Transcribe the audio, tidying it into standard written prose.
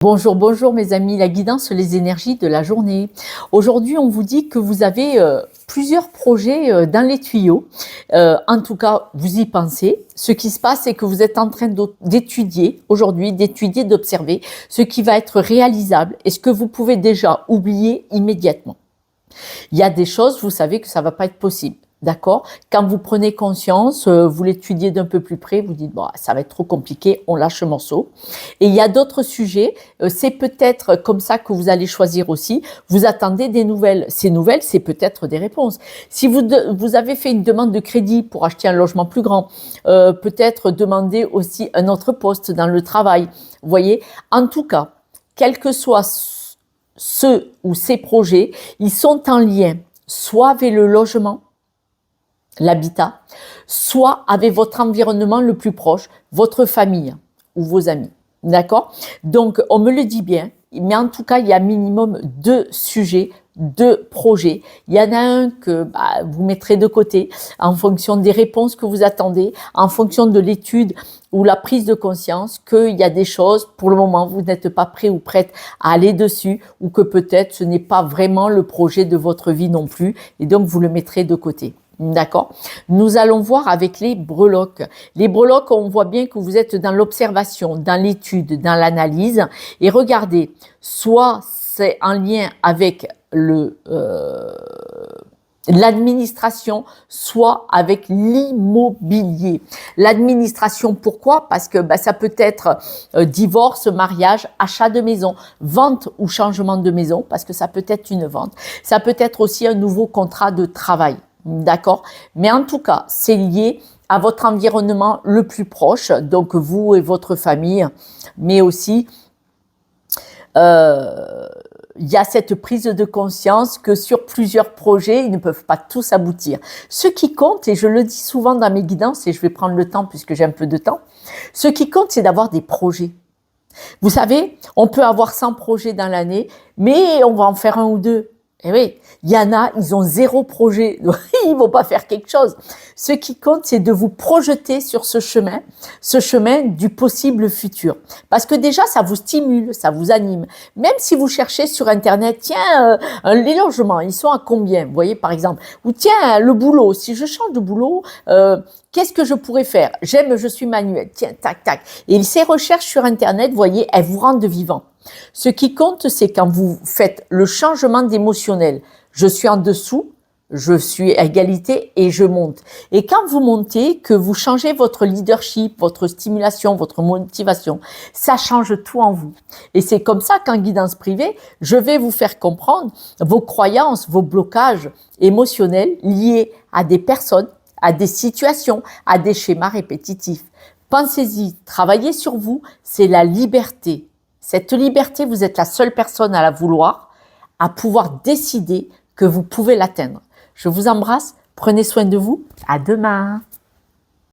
Bonjour, bonjour mes amis, la guidance, les énergies de la journée. Aujourd'hui, on vous dit que vous avez plusieurs projets dans les tuyaux. En tout cas, vous y pensez. Ce qui se passe, c'est que vous êtes en train d'étudier aujourd'hui, d'observer ce qui va être réalisable et ce que vous pouvez déjà oublier immédiatement. Il y a des choses, vous savez que ça ne va pas être possible. D'accord? Quand vous prenez conscience, vous l'étudiez d'un peu plus près, vous dites, bon, ça va être trop compliqué, on lâche le morceau. Et il y a d'autres sujets, c'est peut-être comme ça que vous allez choisir aussi. Vous attendez des nouvelles. Ces nouvelles, c'est peut-être des réponses. Si vous avez fait une demande de crédit pour acheter un logement plus grand, peut-être demander aussi un autre poste dans le travail. Vous voyez? En tout cas, quels que soient ceux ou ces projets, ils sont en lien soit avec le logement, l'habitat, soit avec votre environnement le plus proche, votre famille ou vos amis. D'accord? Donc, on me le dit bien, mais en tout cas, il y a minimum 2 sujets, 2 projets. Il y en a un que vous mettrez de côté en fonction des réponses que vous attendez, en fonction de l'étude ou la prise de conscience qu'il y a des choses, pour le moment, vous n'êtes pas prêt ou prête à aller dessus, ou que peut-être ce n'est pas vraiment le projet de votre vie non plus, et donc vous le mettrez de côté. D'accord? Nous allons voir avec les breloques. Les breloques, on voit bien que vous êtes dans l'observation, dans l'étude, dans l'analyse. Et regardez, soit c'est en lien avec l'administration, soit avec l'immobilier. L'administration, pourquoi? Parce que ça peut être divorce, mariage, achat de maison, vente ou changement de maison, parce que ça peut être une vente. Ça peut être aussi un nouveau contrat de travail. D'accord? Mais en tout cas, c'est lié à votre environnement le plus proche, donc vous et votre famille, mais aussi il y a cette prise de conscience que sur plusieurs projets, ils ne peuvent pas tous aboutir. Ce qui compte, et je le dis souvent dans mes guidances, et je vais prendre le temps puisque j'ai un peu de temps, ce qui compte, c'est d'avoir des projets. Vous savez, on peut avoir 100 projets dans l'année, mais on va en faire 1 ou 2. Eh oui, il y en a, ils ont 0 projet, donc ils vont pas faire quelque chose. Ce qui compte, c'est de vous projeter sur ce chemin du possible futur. Parce que déjà, ça vous stimule, ça vous anime. Même si vous cherchez sur Internet, tiens, les logements, ils sont à combien? Vous voyez, par exemple. Ou tiens, le boulot, si je change de boulot, qu'est-ce que je pourrais faire? Je suis manuel. Tiens, tac, tac. Et ces recherches sur Internet, vous voyez, elles vous rendent vivant. Ce qui compte, c'est quand vous faites le changement d'émotionnel. Je suis en dessous, je suis à égalité et je monte. Et quand vous montez, que vous changez votre leadership, votre stimulation, votre motivation, ça change tout en vous. Et c'est comme ça qu'en guidance privée, je vais vous faire comprendre vos croyances, vos blocages émotionnels liés à des personnes, à des situations, à des schémas répétitifs. Pensez-y, travaillez sur vous, c'est la liberté. Cette liberté, vous êtes la seule personne à la vouloir, à pouvoir décider que vous pouvez l'atteindre. Je vous embrasse, prenez soin de vous, à demain.